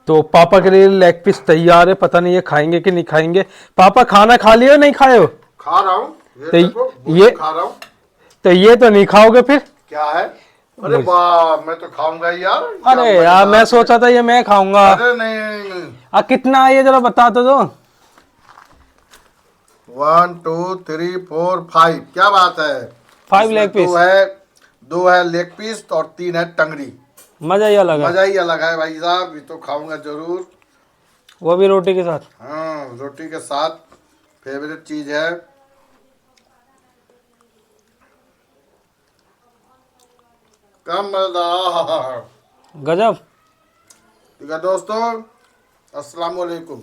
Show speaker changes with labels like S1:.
S1: तो पापा के लिए लेग पीस तैयार है, पता नहीं ये खाएंगे कि नहीं खाएंगे। पापा खाना खा लियो नहीं खाए हो?
S2: खा रहा हूँ, ये
S1: तो
S2: देखो
S1: ये
S2: खा रहा हूँ।
S1: तो ये तो नहीं खाओगे फिर?
S2: क्या है? अरे वाह, मैं तो खाऊंगा ही यार, क्या
S1: अरे यार, मैं
S2: मजेदार है।
S1: सोचा था ये मैं खाऊंगा।
S2: अरे नहीं,
S1: कितना है ये, जरा बता तो दो।
S2: 1 2 3 4 5, क्या बात है।
S1: 5
S2: इसमें
S1: लेग पीस।
S2: दो है लेग पीस और 3 है टंगड़ी।
S1: मजा ही अलग है।
S2: मजा ही अलग है भाई साहब, ये तो खाऊंगा जरूर।
S1: वो भी रोटी के साथ।
S2: हाँ, रोटी के साथ फेवरेट चीज है। कम मजेदार।
S1: गजब।
S2: ठीक है दोस्तों, अस्सलाम वालेकुम।